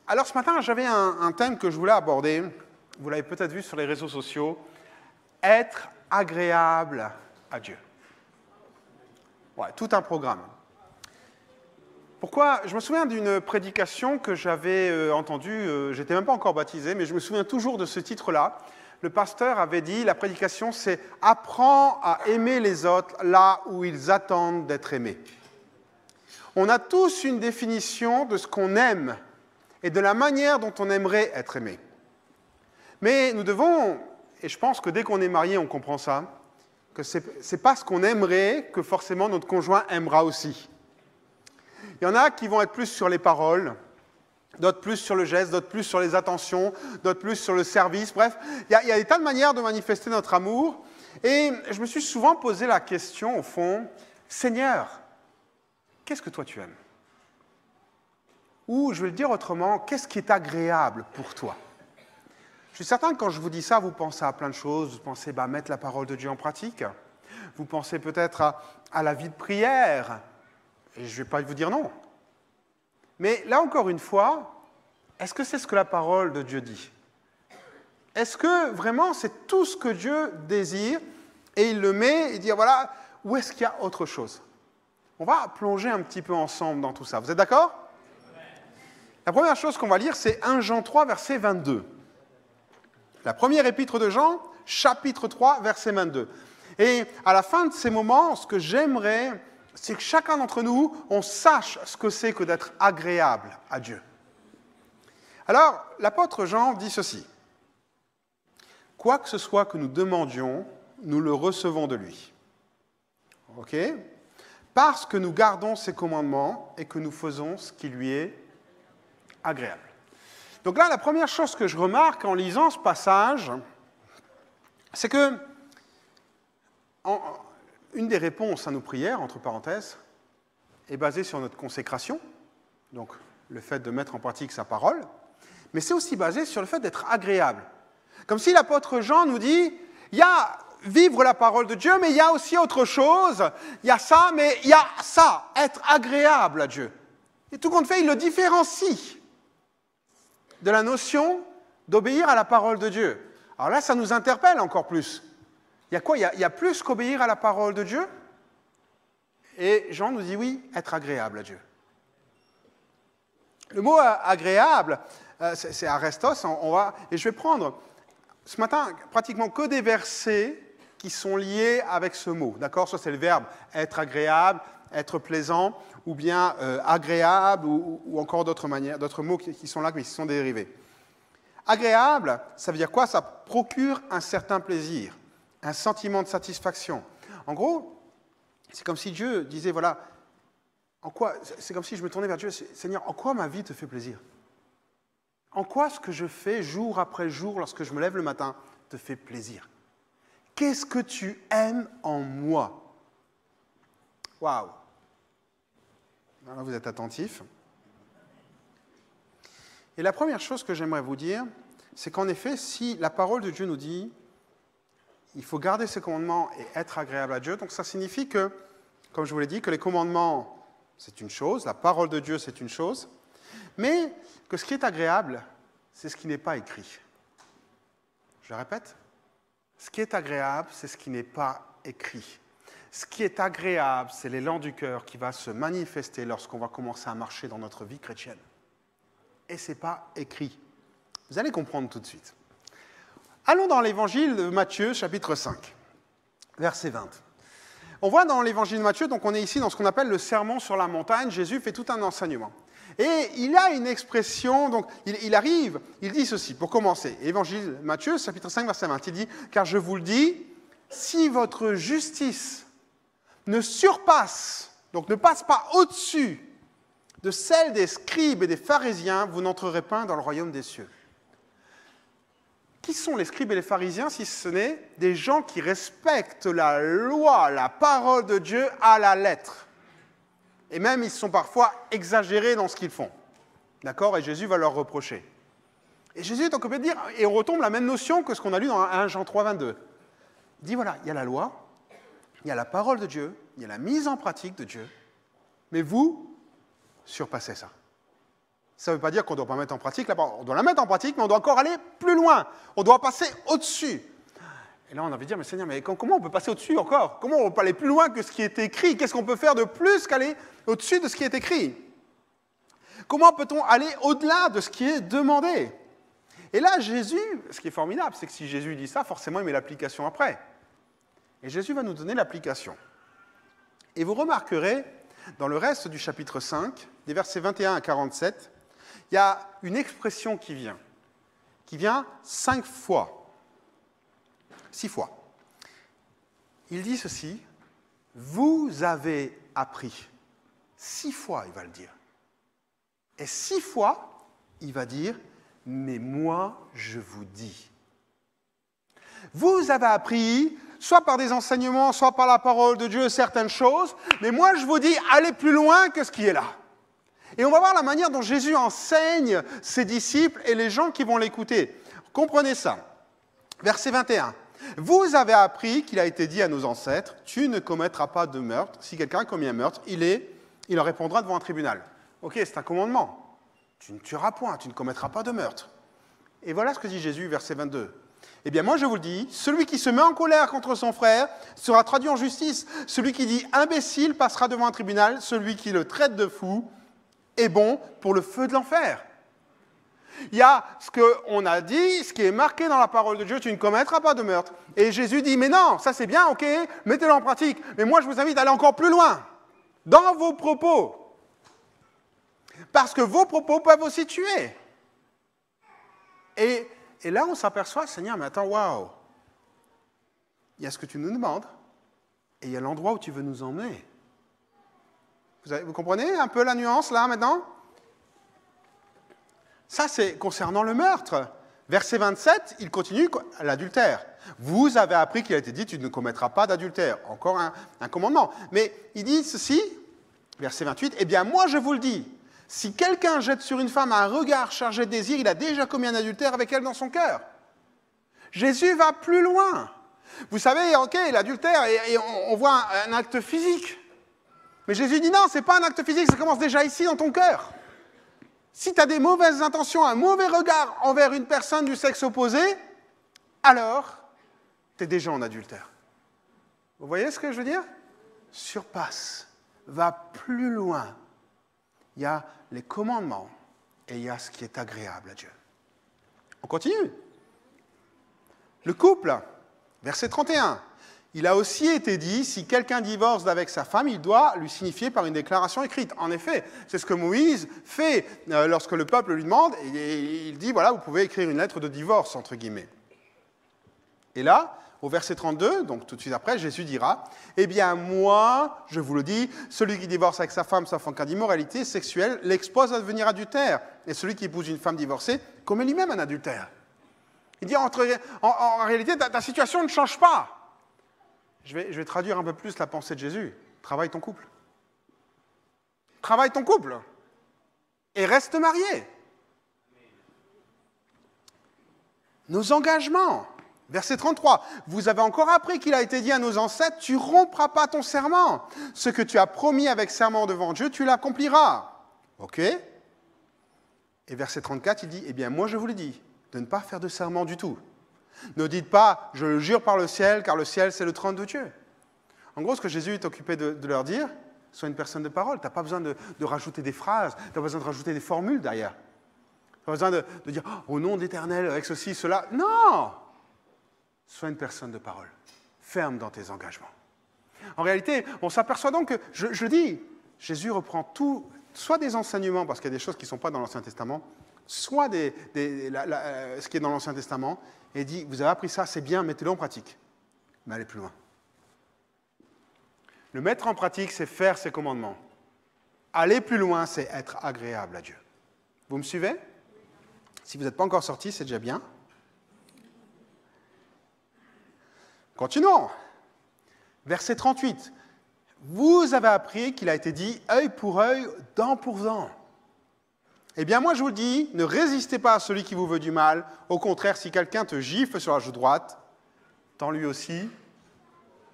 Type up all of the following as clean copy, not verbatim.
Alors ce matin, j'avais un thème que je voulais aborder. Vous l'avez peut-être vu sur les réseaux sociaux. Être agréable à Dieu. Ouais, tout un programme. Pourquoi? Je me souviens d'une prédication que j'avais entendue, j'étais même pas encore baptisé, mais je me souviens toujours de ce titre-là. Le pasteur avait dit, la prédication, c'est « Apprends à aimer les autres là où ils attendent d'être aimés ». On a tous une définition de ce qu'on aime et de la manière dont on aimerait être aimé. Mais nous devons, et je pense que dès qu'on est marié, on comprend ça, que ce n'est pas ce qu'on aimerait que forcément notre conjoint aimera aussi. Il y en a qui vont être plus sur les paroles, d'autres plus sur le geste, d'autres plus sur les attentions, d'autres plus sur le service. Bref, il y a des tas de manières de manifester notre amour. Et je me suis souvent posé la question, au fond, Seigneur, qu'est-ce que toi tu aimes? Ou, je vais le dire autrement, qu'est-ce qui est agréable pour toi? Je suis certain que quand je vous dis ça, vous pensez à plein de choses. Vous pensez mettre la parole de Dieu en pratique. Vous pensez peut-être à la vie de prière. Et je ne vais pas vous dire non. Mais là, encore une fois, est-ce que c'est ce que la parole de Dieu dit? Est-ce que vraiment c'est tout ce que Dieu désire et il le met et dit, voilà, où est-ce qu'il y a autre chose? On va plonger un petit peu ensemble dans tout ça. Vous êtes d'accord? La première chose qu'on va lire, c'est 1 Jean 3, verset 22. La première épître de Jean, chapitre 3, verset 22. Et à la fin de ces moments, ce que j'aimerais, c'est que chacun d'entre nous, on sache ce que c'est que d'être agréable à Dieu. Alors, l'apôtre Jean dit ceci. « Quoi que ce soit que nous demandions, nous le recevons de lui. » Ok? Parce que nous gardons ses commandements et que nous faisons ce qui lui est agréable. Donc là, la première chose que je remarque en lisant ce passage, c'est que une des réponses à nos prières, entre parenthèses, est basée sur notre consécration, donc le fait de mettre en pratique sa parole, mais c'est aussi basé sur le fait d'être agréable. Comme si l'apôtre Jean nous dit, il y a vivre la parole de Dieu, mais il y a aussi autre chose, il y a ça, mais il y a ça, être agréable à Dieu. Et tout compte fait, il le différencie de la notion d'obéir à la parole de Dieu. Alors là, ça nous interpelle encore plus. Il y a quoi? Il y a plus qu'obéir à la parole de Dieu? Et Jean nous dit oui, être agréable à Dieu. Le mot agréable, c'est arestos, et je vais prendre ce matin pratiquement que des versets qui sont liés avec ce mot. D'accord? Soit c'est le verbe être agréable, être plaisant, ou bien agréable, ou encore d'autres manières, d'autres mots qui sont là, mais qui sont dérivés. Agréable, ça veut dire quoi? Ça procure un certain plaisir, un sentiment de satisfaction. En gros, c'est comme si Dieu disait, voilà, c'est comme si je me tournais vers Dieu, Seigneur, en quoi ma vie te fait plaisir? En quoi ce que je fais jour après jour, lorsque je me lève le matin, te fait plaisir? Qu'est-ce que tu aimes en moi? Waouh! Alors vous êtes attentifs. Et la première chose que j'aimerais vous dire, c'est qu'en effet, si la parole de Dieu nous dit il faut garder ses commandements et être agréable à Dieu, donc ça signifie que, comme je vous l'ai dit, que les commandements, c'est une chose, la parole de Dieu, c'est une chose, mais que ce qui est agréable, c'est ce qui n'est pas écrit. Je le répète, ce qui est agréable, c'est ce qui n'est pas écrit. Ce qui est agréable, c'est l'élan du cœur qui va se manifester lorsqu'on va commencer à marcher dans notre vie chrétienne. Et ce n'est pas écrit. Vous allez comprendre tout de suite. Allons dans l'évangile de Matthieu, chapitre 5, verset 20. On voit dans l'évangile de Matthieu, donc on est ici dans ce qu'on appelle le sermon sur la montagne. Jésus fait tout un enseignement. Et il a une expression, donc il arrive, il dit ceci, pour commencer. Évangile de Matthieu, chapitre 5, verset 20. Il dit, « Car je vous le dis, si votre justice ne surpasse, donc ne passe pas au-dessus de celle des scribes et des pharisiens, vous n'entrerez pas dans le royaume des cieux. » Qui sont les scribes et les pharisiens si ce n'est des gens qui respectent la loi, la parole de Dieu à la lettre? Et même, ils sont parfois exagérés dans ce qu'ils font. D'accord? Et Jésus va leur reprocher. Et Jésus est occupé de dire, et on retombe la même notion que ce qu'on a lu dans 1 Jean 3, 22. Il dit, voilà, il y a la loi, il y a la parole de Dieu, il y a la mise en pratique de Dieu, mais vous surpassez ça. Ça ne veut pas dire qu'on ne doit pas mettre en pratique la parole. On doit la mettre en pratique, mais on doit encore aller plus loin. On doit passer au-dessus. Et là, on a envie de dire, mais Seigneur, mais comment on peut passer au-dessus encore? Comment on peut aller plus loin que ce qui est écrit? Qu'est-ce qu'on peut faire de plus qu'aller au-dessus de ce qui est écrit? Comment peut-on aller au-delà de ce qui est demandé? Et là, Jésus, ce qui est formidable, c'est que si Jésus dit ça, forcément, il met l'application après. Et Jésus va nous donner l'application. Et vous remarquerez, dans le reste du chapitre 5, des versets 21 à 47, il y a une expression qui vient 5 fois. 6 fois. Il dit ceci, « Vous avez appris ». 6 fois, il va le dire. Et 6 fois, il va dire, « Mais moi, je vous dis ». Vous avez appris, soit par des enseignements, soit par la parole de Dieu, certaines choses, mais moi, je vous dis, allez plus loin que ce qui est là. Et on va voir la manière dont Jésus enseigne ses disciples et les gens qui vont l'écouter. Comprenez ça. Verset 21. « Vous avez appris qu'il a été dit à nos ancêtres, tu ne commettras pas de meurtre. Si quelqu'un a commis un meurtre, il en répondra devant un tribunal. » Ok, c'est un commandement. Tu ne tueras point, tu ne commettras pas de meurtre. Et voilà ce que dit Jésus, verset 22. « Eh bien, moi je vous le dis, celui qui se met en colère contre son frère sera traduit en justice. Celui qui dit imbécile passera devant un tribunal. Celui qui le traite de fou est bon pour le feu de l'enfer. » Il y a ce qu'on a dit, ce qui est marqué dans la parole de Dieu, tu ne commettras pas de meurtre. Et Jésus dit, mais non, ça c'est bien, ok, mettez-le en pratique. Mais moi je vous invite à aller encore plus loin, dans vos propos. Parce que vos propos peuvent aussi tuer. Et là on s'aperçoit, Seigneur, mais attends, waouh. Il y a ce que tu nous demandes, et il y a l'endroit où tu veux nous emmener. Vous comprenez un peu la nuance là maintenant? Ça, c'est concernant le meurtre. Verset 27, il continue à l'adultère. Vous avez appris qu'il a été dit, tu ne commettras pas d'adultère. Encore un commandement. Mais il dit ceci, verset 28, eh bien moi je vous le dis, si quelqu'un jette sur une femme un regard chargé de désir, il a déjà commis un adultère avec elle dans son cœur. Jésus va plus loin. Vous savez, ok, l'adultère, et on voit un acte physique. Mais Jésus dit non, ce n'est pas un acte physique, ça commence déjà ici dans ton cœur. Si tu as des mauvaises intentions, un mauvais regard envers une personne du sexe opposé, alors tu es déjà en adultère. Vous voyez ce que je veux dire? Surpasse, va plus loin. Il y a les commandements et il y a ce qui est agréable à Dieu. On continue. Le couple, verset 31. Il a aussi été dit, si quelqu'un divorce avec sa femme, il doit lui signifier par une déclaration écrite. En effet, c'est ce que Moïse fait lorsque le peuple lui demande, et il dit, voilà, vous pouvez écrire une lettre de divorce, entre guillemets. Et là, au verset 32, donc tout de suite après, Jésus dira, eh bien moi, je vous le dis, celui qui divorce avec sa femme sauf en cas d'immoralité sexuelle l'expose à devenir adultère. Et celui qui épouse une femme divorcée commet lui-même un adultère. Il dit, en réalité, ta situation ne change pas. Je vais traduire un peu plus la pensée de Jésus. Travaille ton couple. Travaille ton couple. Et reste marié. Nos engagements. Verset 33. Vous avez encore appris qu'il a été dit à nos ancêtres, tu rompras pas ton serment. Ce que tu as promis avec serment devant Dieu, tu l'accompliras. Ok? Et verset 34, il dit, eh bien moi je vous le dis, de ne pas faire de serment du tout. Ne dites pas, je le jure par le ciel, car le ciel, c'est le trône de Dieu. En gros, ce que Jésus est occupé de leur dire, sois une personne de parole. Tu n'as pas besoin de rajouter des phrases, tu n'as pas besoin de rajouter des formules derrière. Tu n'as pas besoin de dire, oh, au nom d'Éternel, avec ceci, cela. Non! Sois une personne de parole. Ferme dans tes engagements. En réalité, on s'aperçoit donc que, je dis, Jésus reprend tout, soit des enseignements, parce qu'il y a des choses qui ne sont pas dans l'Ancien Testament, soit ce qui est dans l'Ancien Testament, et dit, vous avez appris ça, c'est bien, mettez-le en pratique. Mais allez plus loin. Le mettre en pratique, c'est faire ses commandements. Aller plus loin, c'est être agréable à Dieu. Vous me suivez? Si vous n'êtes pas encore sorti, c'est déjà bien. Continuons. Verset 38. Vous avez appris qu'il a été dit œil pour œil, dent pour dent. Eh bien, moi, je vous le dis, ne résistez pas à celui qui vous veut du mal. Au contraire, si quelqu'un te gifle sur la joue droite, tends lui aussi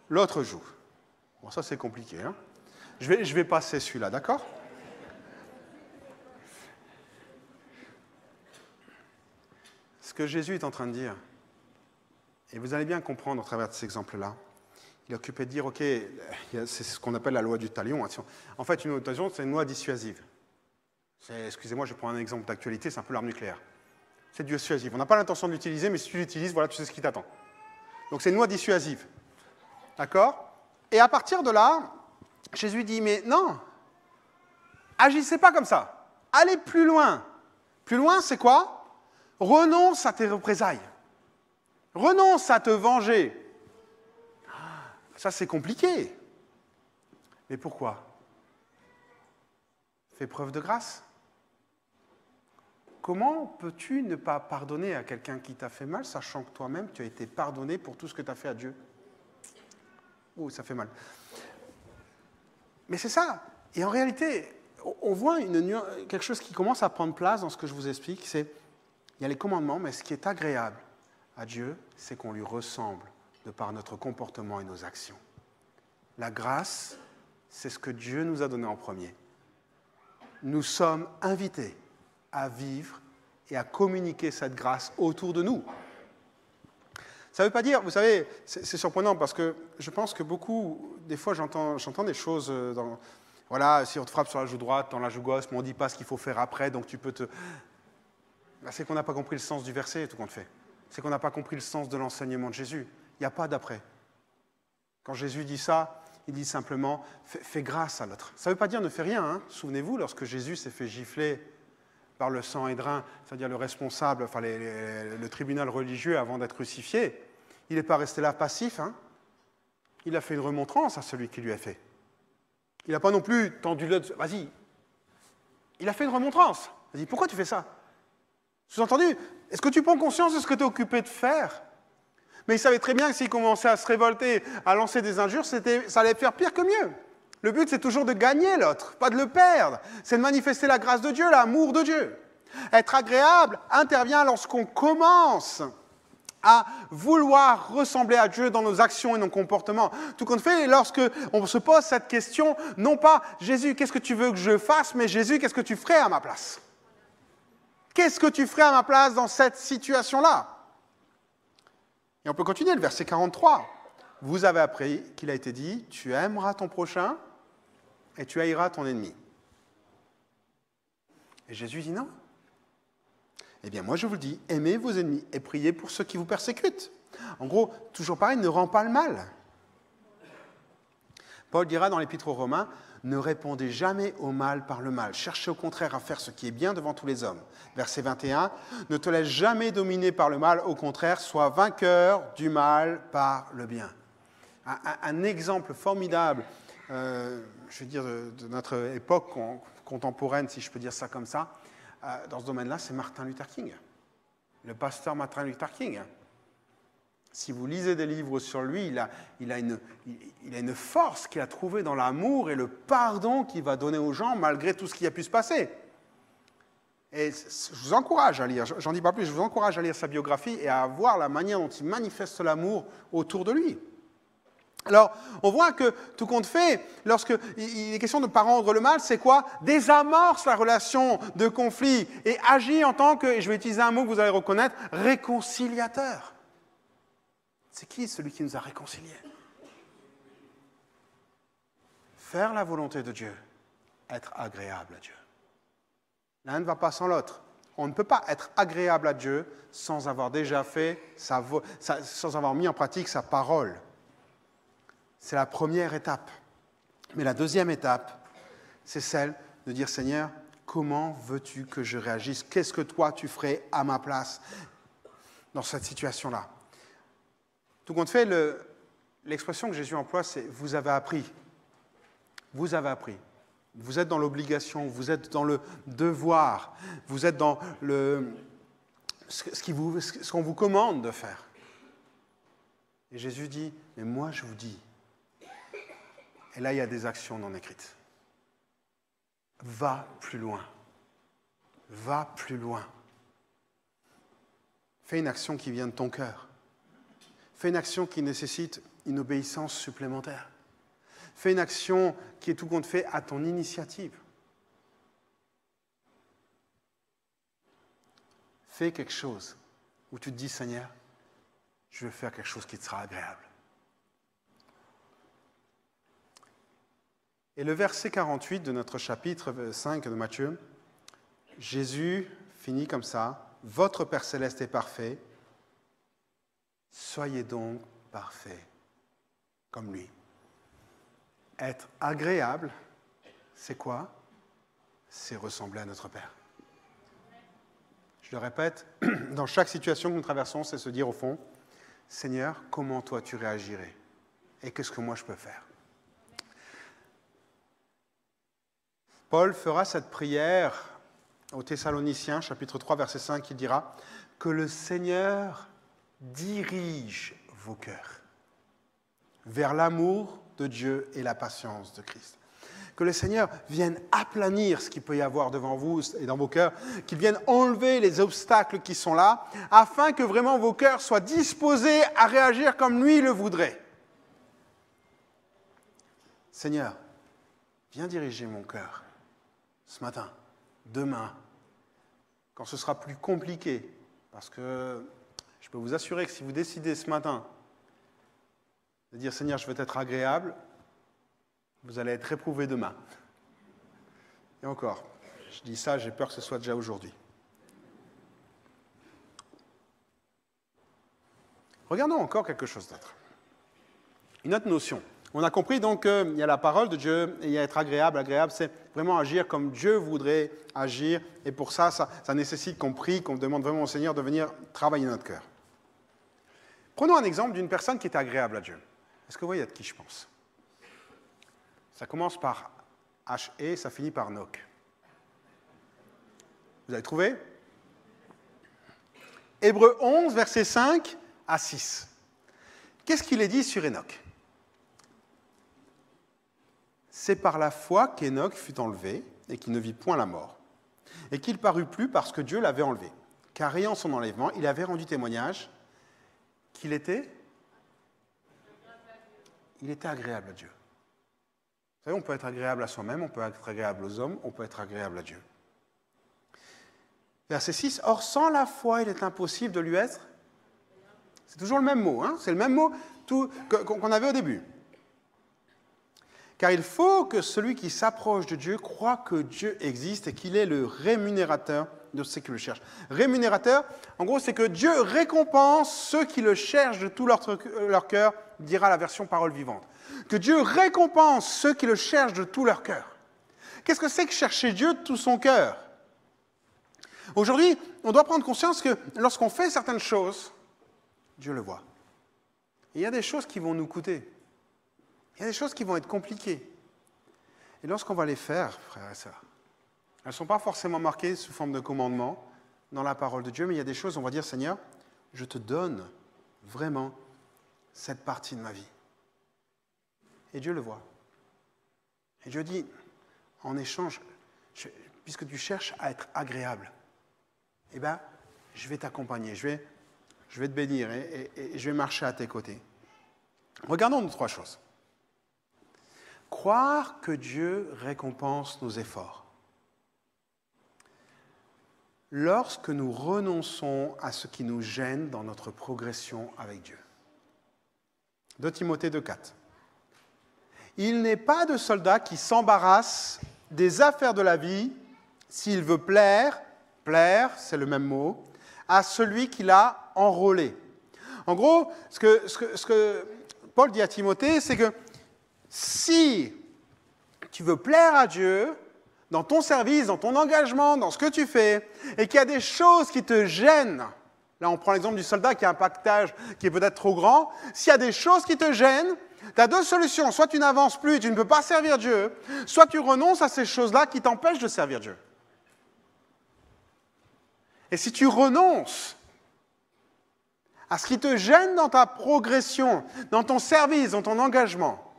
l'autre joue. Bon, ça, c'est compliqué. Hein? Je vais passer celui-là, d'accord? ce que Jésus est en train de dire, et vous allez bien comprendre au travers de cet exemple-là, il est occupé de dire, ok, c'est ce qu'on appelle la loi du talion. En fait, une loi du talion, c'est une loi dissuasive. Excusez-moi, je prends un exemple d'actualité, c'est un peu l'arme nucléaire. C'est dissuasif. On n'a pas l'intention de l'utiliser, mais si tu l'utilises, voilà, tu sais ce qui t'attend. Donc c'est une loi dissuasive. D'accord? Et à partir de là, Jésus dit, mais non, agissez pas comme ça. Allez plus loin. Plus loin, c'est quoi? Renonce à tes représailles. Renonce à te venger. Ça, c'est compliqué. Mais pourquoi? Fais preuve de grâce. Comment peux-tu ne pas pardonner à quelqu'un qui t'a fait mal, sachant que toi-même, tu as été pardonné pour tout ce que tu as fait à Dieu? Oh, ça fait mal. Mais c'est ça. Et en réalité, on voit quelque chose qui commence à prendre place dans ce que je vous explique. C'est, il y a les commandements, mais ce qui est agréable à Dieu, c'est qu'on lui ressemble de par notre comportement et nos actions. La grâce, c'est ce que Dieu nous a donné en premier. Nous sommes invités à vivre et à communiquer cette grâce autour de nous. Ça ne veut pas dire, vous savez, c'est surprenant parce que je pense que beaucoup, des fois j'entends des choses dans, voilà, si on te frappe sur la joue droite, dans la joue gauche, mais on ne dit pas ce qu'il faut faire après, donc tu peux te... Ben, c'est qu'on n'a pas compris le sens du verset, tout compte fait. C'est qu'on n'a pas compris le sens de l'enseignement de Jésus. Il n'y a pas d'après. Quand Jésus dit ça, il dit simplement « fais grâce à l'autre ». Ça ne veut pas dire « ne fais rien hein ». Souvenez-vous, lorsque Jésus s'est fait gifler par le Sanhédrin, c'est-à-dire le responsable, enfin le tribunal religieux avant d'être crucifié, il n'est pas resté là passif. Hein. Il a fait une remontrance à celui qui lui a fait. Il n'a pas non plus tendu le... Vas-y. Il a fait une remontrance. Vas-y, pourquoi tu fais ça? Sous-entendu, est-ce que tu prends conscience de ce que tu es occupé de faire? Mais il savait très bien que s'il commençait à se révolter, à lancer des injures, ça allait faire pire que mieux. Le but, c'est toujours de gagner l'autre, pas de le perdre. C'est de manifester la grâce de Dieu, l'amour de Dieu. Être agréable intervient lorsqu'on commence à vouloir ressembler à Dieu dans nos actions et nos comportements. Tout compte fait, lorsqu'on se pose cette question, non pas « Jésus, qu'est-ce que tu veux que je fasse ?» mais « Jésus, qu'est-ce que tu ferais à ma place ?» Qu'est-ce que tu ferais à ma place dans cette situation-là? Et on peut continuer, le verset 43. Vous avez appris qu'il a été dit, tu aimeras ton prochain et tu haïras ton ennemi. Et Jésus dit non. Eh bien, moi je vous le dis, aimez vos ennemis et priez pour ceux qui vous persécutent. En gros, toujours pareil, ne rends pas le mal. Paul dira dans l'Épître aux Romains, ne répondez jamais au mal par le mal. Cherchez au contraire à faire ce qui est bien devant tous les hommes. Verset 21, ne te laisse jamais dominer par le mal, au contraire, sois vainqueur du mal par le bien. Un exemple formidable, je veux dire, de notre époque contemporaine, si je peux dire ça comme ça, dans ce domaine-là, c'est Martin Luther King, le pasteur Martin Luther King. Si vous lisez des livres sur lui, il a une force qu'il a trouvée dans l'amour et le pardon qu'il va donner aux gens malgré tout ce qui a pu se passer. Et je vous encourage à lire, j'en dis pas plus, je vous encourage à lire sa biographie et à voir la manière dont il manifeste l'amour autour de lui. Alors, on voit que, tout compte fait, lorsqu'il est question de ne pas rendre le mal, c'est quoi? Désamorce la relation de conflit et agit en tant que, et je vais utiliser un mot que vous allez reconnaître, réconciliateur. C'est qui celui qui nous a réconciliés? Faire la volonté de Dieu, être agréable à Dieu. L'un ne va pas sans l'autre. On ne peut pas être agréable à Dieu sans avoir déjà fait, sans avoir mis en pratique sa parole. C'est la première étape. Mais la deuxième étape, c'est celle de dire, Seigneur, comment veux-tu que je réagisse? Qu'est-ce que toi tu ferais à ma place dans cette situation-là? Tout compte fait, l'expression que Jésus emploie, c'est « vous avez appris ». Vous avez appris. Vous êtes dans l'obligation, vous êtes dans le devoir, vous êtes dans ce qu'on vous commande de faire. Et Jésus dit « mais moi je vous dis ». Et là, il y a des actions non écrites. Va plus loin. Va plus loin. Fais une action qui vient de ton cœur. Fais une action qui nécessite une obéissance supplémentaire. Fais une action qui est tout compte fait à ton initiative. Fais quelque chose où tu te dis, Seigneur, je vais faire quelque chose qui te sera agréable. Et le verset 48 de notre chapitre 5 de Matthieu, Jésus finit comme ça, « Votre Père céleste est parfait, soyez donc parfaits comme lui. » Être agréable, c'est quoi? C'est ressembler à notre Père. Je le répète, dans chaque situation que nous traversons, c'est se dire au fond, Seigneur, comment toi tu réagirais? Et qu'est-ce que moi je peux faire? Paul fera cette prière aux Thessaloniciens, chapitre 3, verset 5, il dira « Que le Seigneur dirige vos cœurs vers l'amour de Dieu et la patience de Christ. » Que le Seigneur vienne aplanir ce qu'il peut y avoir devant vous et dans vos cœurs, qu'il vienne enlever les obstacles qui sont là, afin que vraiment vos cœurs soient disposés à réagir comme lui le voudrait. Seigneur, viens diriger mon cœur ce matin, demain, quand ce sera plus compliqué, parce que je peux vous assurer que si vous décidez ce matin de dire « Seigneur, je veux être agréable », vous allez être éprouvé demain. Et encore, je dis ça, j'ai peur que ce soit déjà aujourd'hui. Regardons encore quelque chose d'autre. Une autre notion. On a compris donc qu'il y a la parole de Dieu et il y a être agréable. Agréable, c'est vraiment agir comme Dieu voudrait agir. Et pour ça, ça nécessite qu'on prie, qu'on demande vraiment au Seigneur de venir travailler notre cœur. Prenons un exemple d'une personne qui est agréable à Dieu. Est-ce que vous voyez de qui je pense? Ça commence par H-E, ça finit par Noc. Vous avez trouvé? Hébreux 11, versets 5 à 6. Qu'est-ce qu'il est dit sur Enoch? C'est par la foi qu'Enoch fut enlevé et qu'il ne vit point la mort, et qu'il parut plus parce que Dieu l'avait enlevé. Car ayant son enlèvement, il avait rendu témoignage qu'il était agréable à Dieu. Vous savez, on peut être agréable à soi-même, on peut être agréable aux hommes, on peut être agréable à Dieu. Verset 6, « Or, sans la foi, il est impossible de lui être... » C'est toujours le même mot, hein? C'est le même mot qu'on avait au début. Car il faut que celui qui s'approche de Dieu croit que Dieu existe et qu'il est le rémunérateur de ceux qui le cherchent. Rémunérateur, en gros, c'est que Dieu récompense ceux qui le cherchent de tout leur cœur, dira la version parole vivante. Que Dieu récompense ceux qui le cherchent de tout leur cœur. Qu'est-ce que c'est que chercher Dieu de tout son cœur? Aujourd'hui, on doit prendre conscience que lorsqu'on fait certaines choses, Dieu le voit. Et il y a des choses qui vont nous coûter. Il y a des choses qui vont être compliquées. Et lorsqu'on va les faire, frères et sœurs, elles ne sont pas forcément marquées sous forme de commandement dans la parole de Dieu, mais il y a des choses où on va dire, Seigneur, je te donne vraiment cette partie de ma vie. Et Dieu le voit. Et Dieu dit, en échange, puisque tu cherches à être agréable, eh bien, je vais t'accompagner, je vais te bénir et je vais marcher à tes côtés. Regardons nos trois choses. Croire que Dieu récompense nos efforts. Lorsque nous renonçons à ce qui nous gêne dans notre progression avec Dieu. 2 Timothée 2,4. Il n'est pas de soldat qui s'embarrasse des affaires de la vie s'il veut plaire, c'est le même mot, à celui qui l'a enrôlé. En gros, ce que Paul dit à Timothée, c'est que si tu veux plaire à Dieu, dans ton service, dans ton engagement, dans ce que tu fais, et qu'il y a des choses qui te gênent, là on prend l'exemple du soldat qui a un pactage qui est peut-être trop grand, s'il y a des choses qui te gênent, tu as deux solutions, soit tu n'avances plus et tu ne peux pas servir Dieu, soit tu renonces à ces choses-là qui t'empêchent de servir Dieu. Et si tu renonces à ce qui te gêne dans ta progression, dans ton service, dans ton engagement,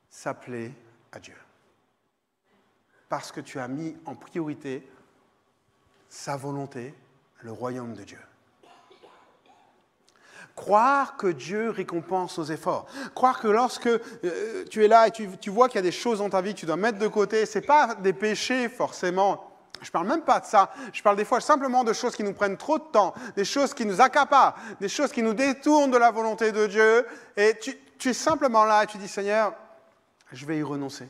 ça plaît à Dieu. Parce que tu as mis en priorité sa volonté, le royaume de Dieu. Croire que Dieu récompense nos efforts. Croire que lorsque tu es là et tu vois qu'il y a des choses dans ta vie que tu dois mettre de côté, ce n'est pas des péchés forcément Je ne parle même pas de ça. Je parle des fois simplement de choses qui nous prennent trop de temps, des choses qui nous accaparent, des choses qui nous détournent de la volonté de Dieu. Et tu es simplement là et tu dis, Seigneur, je vais y renoncer.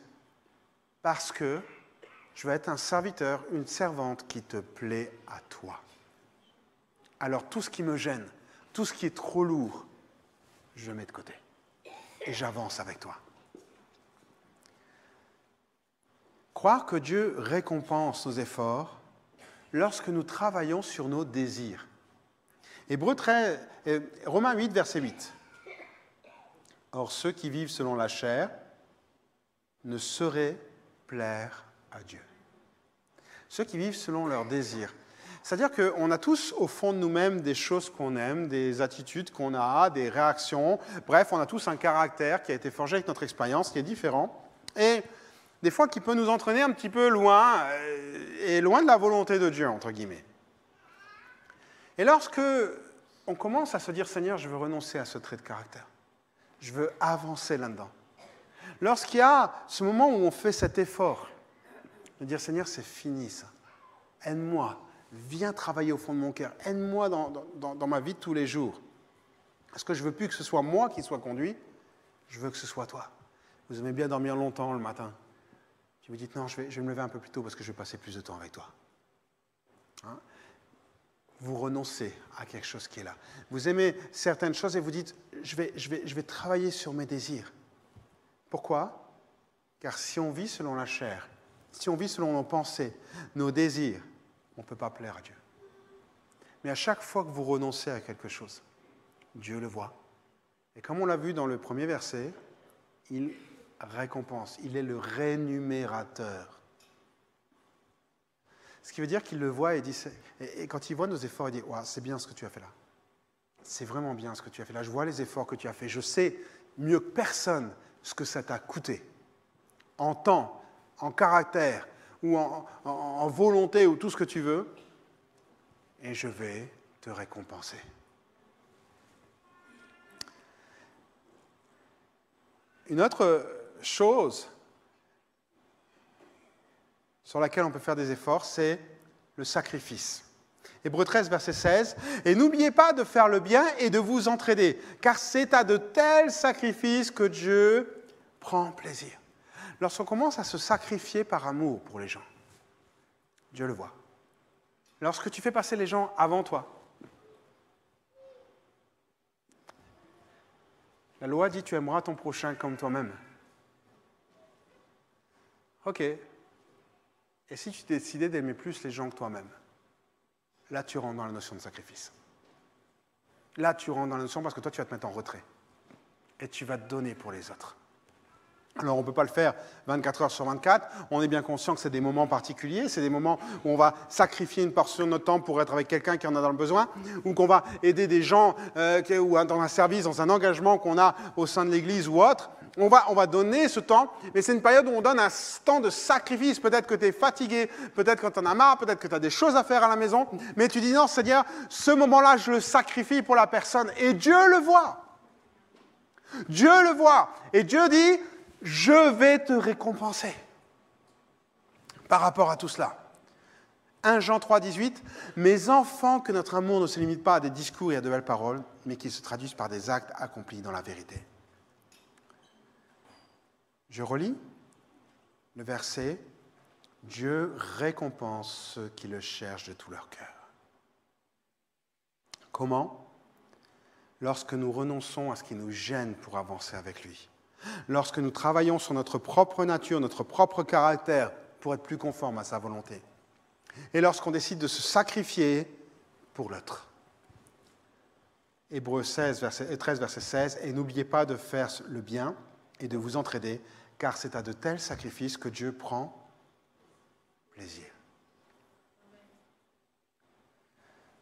Parce que je vais être un serviteur, une servante qui te plaît à toi. Alors tout ce qui me gêne, tout ce qui est trop lourd, je le mets de côté. Et j'avance avec toi. Croire que Dieu récompense nos efforts lorsque nous travaillons sur nos désirs. Romains 8, verset 8. Or, ceux qui vivent selon la chair ne sauraient plaire à Dieu. Ceux qui vivent selon leurs désirs. C'est-à-dire qu'on a tous au fond de nous-mêmes des choses qu'on aime, des attitudes qu'on a, des réactions. Bref, on a tous un caractère qui a été forgé avec notre expérience, qui est différent. Et des fois, qui peut nous entraîner un petit peu loin, et loin de la volonté de Dieu, entre guillemets. Et lorsque on commence à se dire, Seigneur, je veux renoncer à ce trait de caractère. Je veux avancer là-dedans. Lorsqu'il y a ce moment où on fait cet effort, de dire, Seigneur, c'est fini ça. Aide-moi, viens travailler au fond de mon cœur. Aide-moi dans ma vie de tous les jours. Parce que je ne veux plus que ce soit moi qui soit conduit, je veux que ce soit toi. Vous aimez bien dormir longtemps le matin. Tu vous dites, non, je vais me lever un peu plus tôt parce que je vais passer plus de temps avec toi. Hein? Vous renoncez à quelque chose qui est là. Vous aimez certaines choses et vous dites, je vais travailler sur mes désirs. Pourquoi? Car si on vit selon la chair, si on vit selon nos pensées, nos désirs, on ne peut pas plaire à Dieu. Mais à chaque fois que vous renoncez à quelque chose, Dieu le voit. Et comme on l'a vu dans le premier verset, il récompense, il est le rémunérateur. Ce qui veut dire qu'il le voit et quand il voit nos efforts, il dit wow, « c'est bien ce que tu as fait là. C'est vraiment bien ce que tu as fait là. Je vois les efforts que tu as fait. Je sais mieux que personne ce que ça t'a coûté. En temps, en caractère, ou en volonté, ou tout ce que tu veux. Et je vais te récompenser. » Une autre chose sur laquelle on peut faire des efforts, c'est le sacrifice. Hébreux 13, verset 16. « Et n'oubliez pas de faire le bien et de vous entraider, car c'est à de tels sacrifices que Dieu prend plaisir. » Lorsqu'on commence à se sacrifier par amour pour les gens, Dieu le voit. Lorsque tu fais passer les gens avant toi, la loi dit tu aimeras ton prochain comme toi-même. Ok. Et si tu décidais d'aimer plus les gens que toi-même, là tu rentres dans la notion de sacrifice. Là tu rentres dans la notion parce que toi tu vas te mettre en retrait. Et tu vas te donner pour les autres. Alors on ne peut pas le faire 24 heures sur 24, on est bien conscient que c'est des moments particuliers, c'est des moments où on va sacrifier une portion de notre temps pour être avec quelqu'un qui en a dans le besoin, ou qu'on va aider des gens ou dans un service, dans un engagement qu'on a au sein de l'Église ou autre. On va donner ce temps, mais c'est une période où on donne un temps de sacrifice. Peut-être que tu es fatigué, peut-être que tu en as marre, peut-être que tu as des choses à faire à la maison, mais tu dis non Seigneur, ce moment-là je le sacrifie pour la personne, et Dieu le voit. Dieu le voit, et Dieu dit je vais te récompenser par rapport à tout cela. 1 Jean 3, 18, « Mes enfants, que notre amour ne se limite pas à des discours et à de belles paroles, mais qu'il se traduise par des actes accomplis dans la vérité. » Je relis le verset, « Dieu récompense ceux qui le cherchent de tout leur cœur. » Comment? Lorsque nous renonçons à ce qui nous gêne pour avancer avec lui. Lorsque nous travaillons sur notre propre nature, notre propre caractère, pour être plus conforme à sa volonté. Et lorsqu'on décide de se sacrifier pour l'autre. Hébreux 13, verset 16, « Et n'oubliez pas de faire le bien et de vous entraider, car c'est à de tels sacrifices que Dieu prend plaisir. »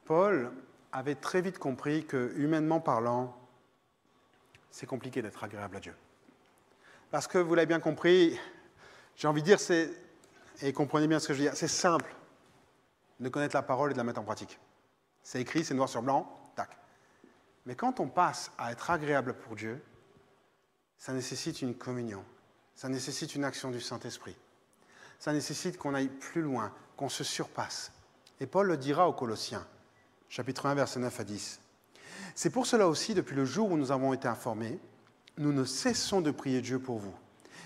Paul avait très vite compris que, humainement parlant, c'est compliqué d'être agréable à Dieu. Parce que, vous l'avez bien compris, j'ai envie de dire, et comprenez bien ce que je veux dire, c'est simple de connaître la parole et de la mettre en pratique. C'est écrit, c'est noir sur blanc, tac. Mais quand on passe à être agréable pour Dieu, ça nécessite une communion, ça nécessite une action du Saint-Esprit. ça nécessite qu'on aille plus loin, qu'on se surpasse. Et Paul le dira aux Colossiens, chapitre 1, versets 9 à 10. C'est pour cela aussi, depuis le jour où nous avons été informés, nous ne cessons de prier Dieu pour vous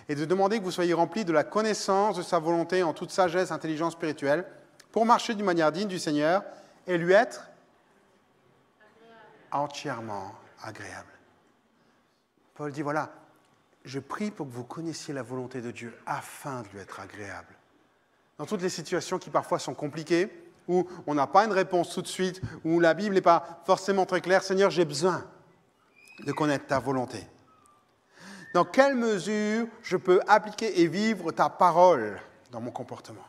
et de demander que vous soyez remplis de la connaissance de sa volonté en toute sagesse, intelligence spirituelle, pour marcher d'une manière digne du Seigneur et lui être entièrement agréable. Paul dit, voilà, je prie pour que vous connaissiez la volonté de Dieu afin de lui être agréable. Dans toutes les situations qui parfois sont compliquées, où on n'a pas une réponse tout de suite, où la Bible n'est pas forcément très claire, Seigneur, j'ai besoin de connaître ta volonté. Dans quelle mesure je peux appliquer et vivre ta parole dans mon comportement?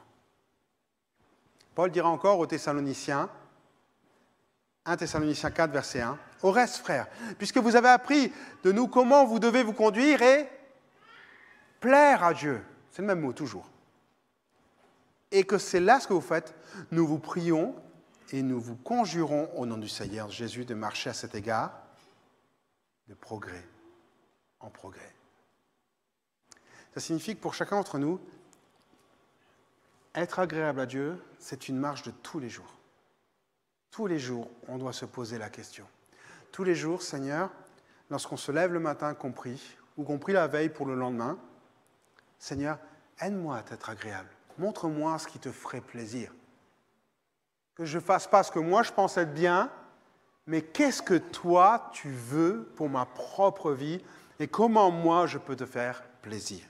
Paul dira encore aux Thessaloniciens, 1 Thessaloniciens 4, verset 1, « Au reste, frères, puisque vous avez appris de nous comment vous devez vous conduire et plaire à Dieu. » C'est le même mot, toujours. Et que c'est là ce que vous faites, nous vous prions et nous vous conjurons au nom du Seigneur Jésus de marcher à cet égard de progrès en progrès. Ça signifie que pour chacun d'entre nous, être agréable à Dieu, c'est une marche de tous les jours. Tous les jours, on doit se poser la question. Tous les jours, Seigneur, lorsqu'on se lève le matin, qu'on prie, ou qu'on prie la veille pour le lendemain, Seigneur, aide-moi à t'être agréable. Montre-moi ce qui te ferait plaisir. Que je ne fasse pas ce que moi je pense être bien, mais qu'est-ce que toi tu veux pour ma propre vie et comment moi je peux te faire plaisir.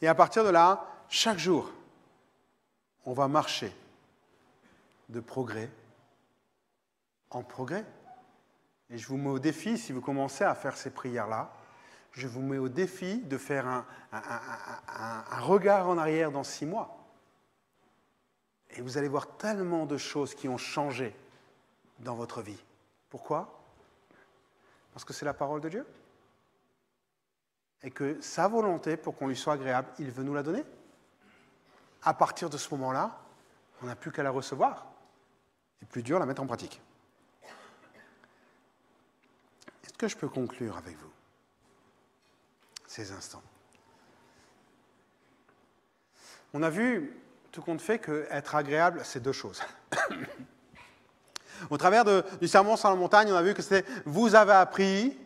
Et à partir de là, chaque jour, on va marcher de progrès en progrès. Et je vous mets au défi, si vous commencez à faire ces prières-là, je vous mets au défi de faire un regard en arrière dans 6 mois. Et vous allez voir tellement de choses qui ont changé dans votre vie. Pourquoi? Parce que c'est la parole de Dieu. Et que sa volonté, pour qu'on lui soit agréable, il veut nous la donner. À partir de ce moment-là, on n'a plus qu'à la recevoir. Et plus dur, la mettre en pratique. Est-ce que je peux conclure avec vous ces instants? On a vu, tout compte fait, qu'être agréable, c'est 2 choses. Au travers du sermon sur la montagne, on a vu que c'était « vous avez appris,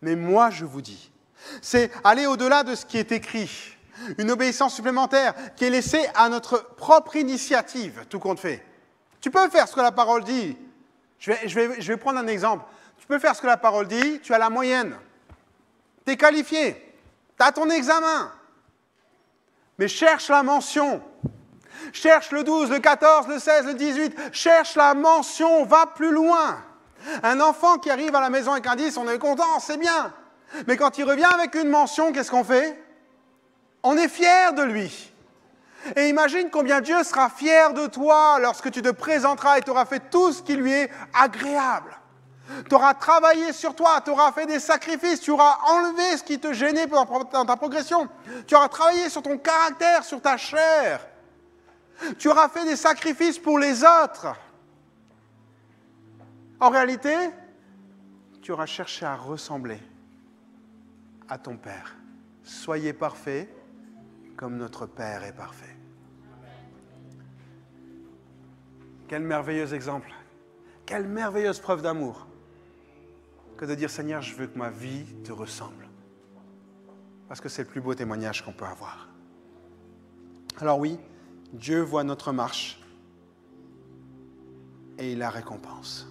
mais moi je vous dis ». C'est aller au-delà de ce qui est écrit. Une obéissance supplémentaire qui est laissée à notre propre initiative, tout compte fait. Tu peux faire ce que la parole dit. Je vais prendre un exemple. Tu peux faire ce que la parole dit, tu as la moyenne. Tu es qualifié. Tu as ton examen. Mais cherche la mention. Cherche le 12, le 14, le 16, le 18. Cherche la mention, va plus loin. Un enfant qui arrive à la maison avec un 10, on est content, c'est bien. Mais quand il revient avec une mention, qu'est-ce qu'on fait? On est fier de lui. Et imagine combien Dieu sera fier de toi lorsque tu te présenteras et tu auras fait tout ce qui lui est agréable. Tu auras travaillé sur toi, tu auras fait des sacrifices, tu auras enlevé ce qui te gênait dans ta progression. Tu auras travaillé sur ton caractère, sur ta chair. Tu auras fait des sacrifices pour les autres. En réalité, tu auras cherché à ressembler à ton Père. Soyez parfaits comme notre Père est parfait. Quel merveilleux exemple, quelle merveilleuse preuve d'amour que de dire Seigneur, je veux que ma vie te ressemble. Parce que c'est le plus beau témoignage qu'on peut avoir. Alors oui, Dieu voit notre marche et il la récompense.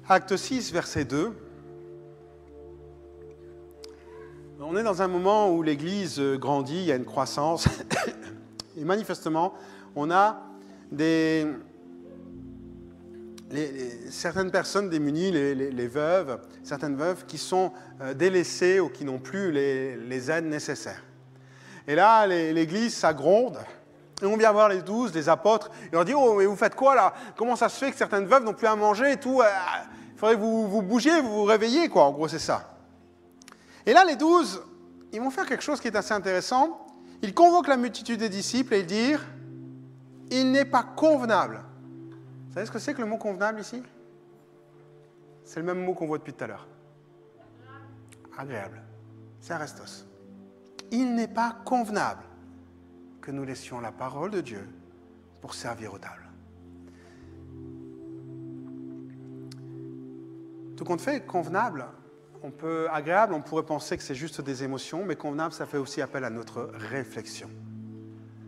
Acte 6, verset 2. On est dans un moment où l'Église grandit, il y a une croissance. Et manifestement, on a certaines personnes démunies, les veuves, certaines veuves qui sont délaissées ou qui n'ont plus les aides nécessaires. Et là, l'Église, ça gronde. Et on vient voir les 12, les apôtres, et on leur dit « Oh, mais vous faites quoi là? Comment ça se fait que certaines veuves n'ont plus à manger et tout? Il faudrait que vous bougiez, vous vous réveillez, quoi. » En gros, c'est ça. Et là, les 12, ils vont faire quelque chose qui est assez intéressant. Ils convoquent la multitude des disciples et ils disent « Il n'est pas convenable. » Vous savez ce que c'est que le mot « convenable » ici? C'est le même mot qu'on voit depuis tout à l'heure. Agréable. C'est arestos. il n'est pas convenable que nous laissions la parole de Dieu pour servir aux tables. Tout compte fait, convenable, agréable, on pourrait penser que c'est juste des émotions, mais convenable, ça fait aussi appel à notre réflexion.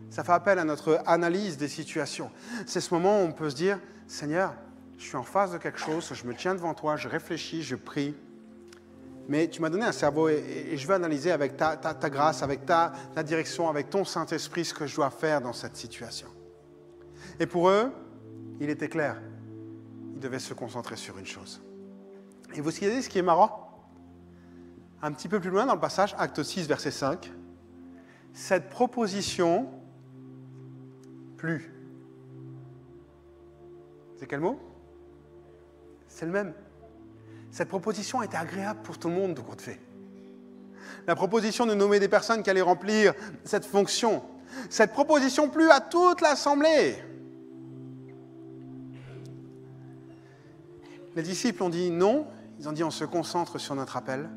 Ça fait appel à notre analyse des situations. C'est ce moment où on peut se dire, Seigneur, je suis en face de quelque chose, je me tiens devant toi, je réfléchis, je prie, mais tu m'as donné un cerveau et je veux analyser avec ta grâce, avec ta direction, avec ton Saint-Esprit ce que je dois faire dans cette situation. Et pour eux, il était clair, ils devaient se concentrer sur une chose. Et vous savez ce qui est marrant ? Un petit peu plus loin dans le passage, acte 6, verset 5, cette proposition plut. C'est quel mot ? C'est le même. Cette proposition était agréable pour tout le monde, tout compte fait. La proposition de nommer des personnes qui allaient remplir cette fonction. Cette proposition plut à toute l'assemblée. Les disciples ont dit non. Ils ont dit on se concentre sur notre appel.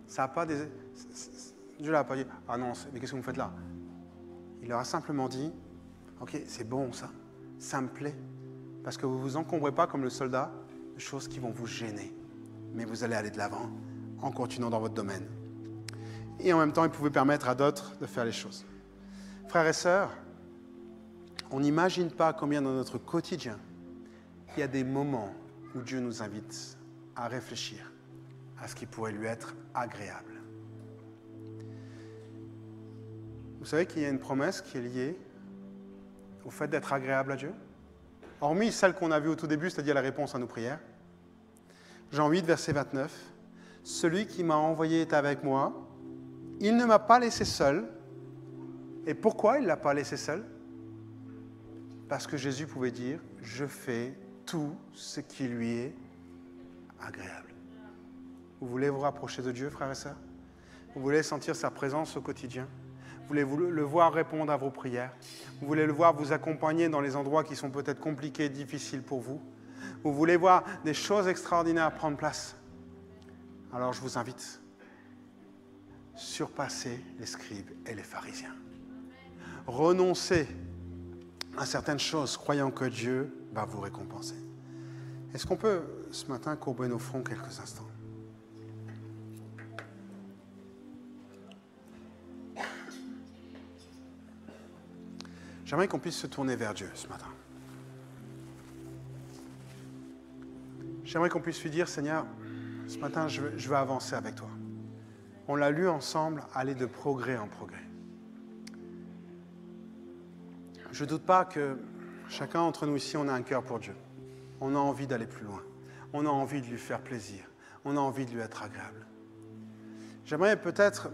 Ça n'a pas des... Dieu n'a pas dit ah non, mais qu'est-ce que vous faites là ? Il leur a simplement dit ok, c'est bon ça me plaît. Parce que vous ne vous encombrez pas comme le soldat de choses qui vont vous gêner. Mais vous allez aller de l'avant en continuant dans votre domaine. Et en même temps, il pouvait permettre à d'autres de faire les choses. Frères et sœurs, on n'imagine pas combien dans notre quotidien, il y a des moments où Dieu nous invite à réfléchir à ce qui pourrait lui être agréable. Vous savez qu'il y a une promesse qui est liée au fait d'être agréable à Dieu ? Hormis celle qu'on a vue au tout début, c'est-à-dire la réponse à nos prières. Jean 8, verset 29. « Celui qui m'a envoyé est avec moi. Il ne m'a pas laissé seul. » Et pourquoi il ne l'a pas laissé seul ? Parce que Jésus pouvait dire « Je fais tout ce qui lui est agréable. » Vous voulez vous rapprocher de Dieu, frères et sœurs ? Vous voulez sentir sa présence au quotidien ? Vous voulez le voir répondre à vos prières. Vous voulez le voir vous accompagner dans les endroits qui sont peut-être compliqués, difficiles pour vous. Vous voulez voir des choses extraordinaires prendre place. Alors je vous invite, surpassez les scribes et les pharisiens. Renoncez à certaines choses, croyant que Dieu va vous récompenser. Est-ce qu'on peut, ce matin, courber nos fronts quelques instants ? J'aimerais qu'on puisse se tourner vers Dieu ce matin. J'aimerais qu'on puisse lui dire, Seigneur, ce matin, je veux avancer avec toi. On l'a lu ensemble, aller de progrès en progrès. Je ne doute pas que chacun d'entre nous ici, on a un cœur pour Dieu. On a envie d'aller plus loin. On a envie de lui faire plaisir. On a envie de lui être agréable. J'aimerais peut-être,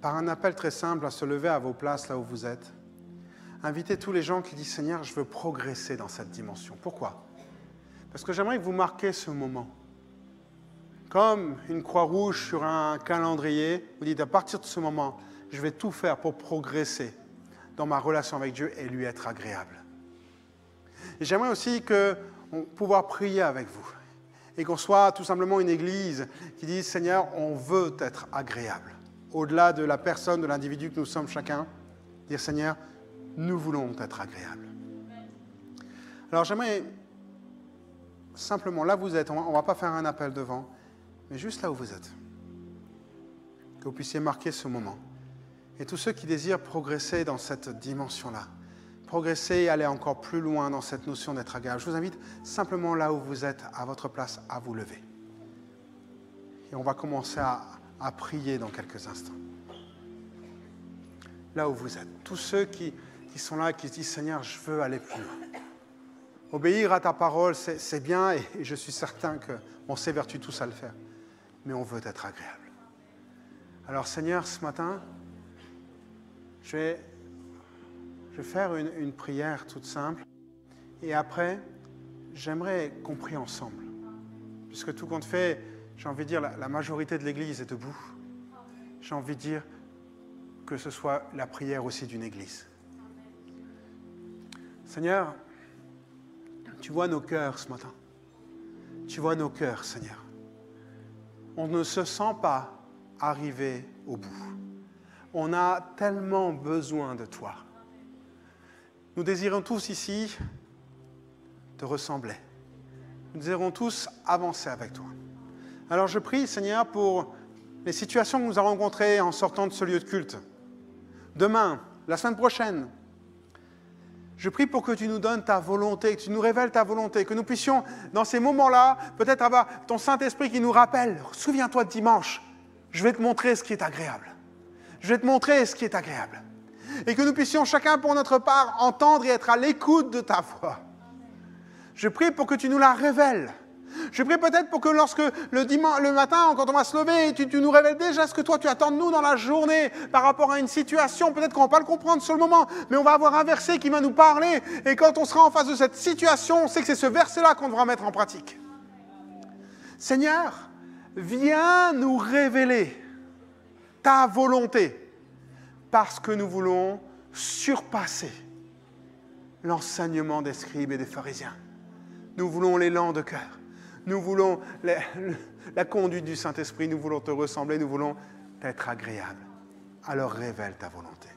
par un appel très simple, à se lever à vos places là où vous êtes, inviter tous les gens qui disent « Seigneur, je veux progresser dans cette dimension. » Pourquoi ? Parce que j'aimerais que vous marquiez ce moment. Comme une croix rouge sur un calendrier, vous dites à partir de ce moment, je vais tout faire pour progresser dans ma relation avec Dieu et lui être agréable. Et j'aimerais aussi pouvoir prier avec vous et qu'on soit tout simplement une église qui dise « Seigneur, on veut être agréable. » Au-delà de la personne, de l'individu que nous sommes chacun, dire « Seigneur, nous voulons être agréables. » Alors j'aimerais simplement, là où vous êtes, on ne va pas faire un appel devant, mais juste là où vous êtes, que vous puissiez marquer ce moment. Et tous ceux qui désirent progresser dans cette dimension-là, progresser et aller encore plus loin dans cette notion d'être agréable, je vous invite simplement là où vous êtes, à votre place, à vous lever. Et on va commencer à prier dans quelques instants. Là où vous êtes, tous ceux qui sont là et qui se disent « Seigneur, je veux aller plus loin. » Obéir à ta parole, c'est bien et je suis certain qu'on s'évertue tous à le faire. Mais on veut être agréable. Alors Seigneur, ce matin, je vais faire une prière toute simple. Et après, j'aimerais qu'on prie ensemble. Puisque tout compte fait, j'ai envie de dire, la majorité de l'Église est debout. J'ai envie de dire que ce soit la prière aussi d'une Église. Seigneur, tu vois nos cœurs ce matin. Tu vois nos cœurs, Seigneur. On ne se sent pas arriver au bout. On a tellement besoin de toi. Nous désirons tous ici te ressembler. Nous désirons tous avancer avec toi. Alors je prie, Seigneur, pour les situations que nous avons rencontrées en sortant de ce lieu de culte. Demain, la semaine prochaine, je prie pour que tu nous donnes ta volonté, que tu nous révèles ta volonté, que nous puissions, dans ces moments-là, peut-être avoir ton Saint-Esprit qui nous rappelle, souviens-toi de dimanche, je vais te montrer ce qui est agréable. Je vais te montrer ce qui est agréable. Et que nous puissions chacun pour notre part entendre et être à l'écoute de ta voix. Je prie pour que tu nous la révèles. Je prie peut-être pour que lorsque le matin, quand on va se lever, tu nous révèles déjà ce que toi tu attends de nous dans la journée par rapport à une situation. Peut-être qu'on ne va pas le comprendre sur le moment, mais on va avoir un verset qui va nous parler. Et quand on sera en face de cette situation, on sait que c'est ce verset-là qu'on devra mettre en pratique. Seigneur, viens nous révéler ta volonté parce que nous voulons surpasser l'enseignement des scribes et des pharisiens. Nous voulons l'élan de cœur. Nous voulons la conduite du Saint-Esprit. Nous voulons te ressembler. Nous voulons être agréables. Alors révèle ta volonté.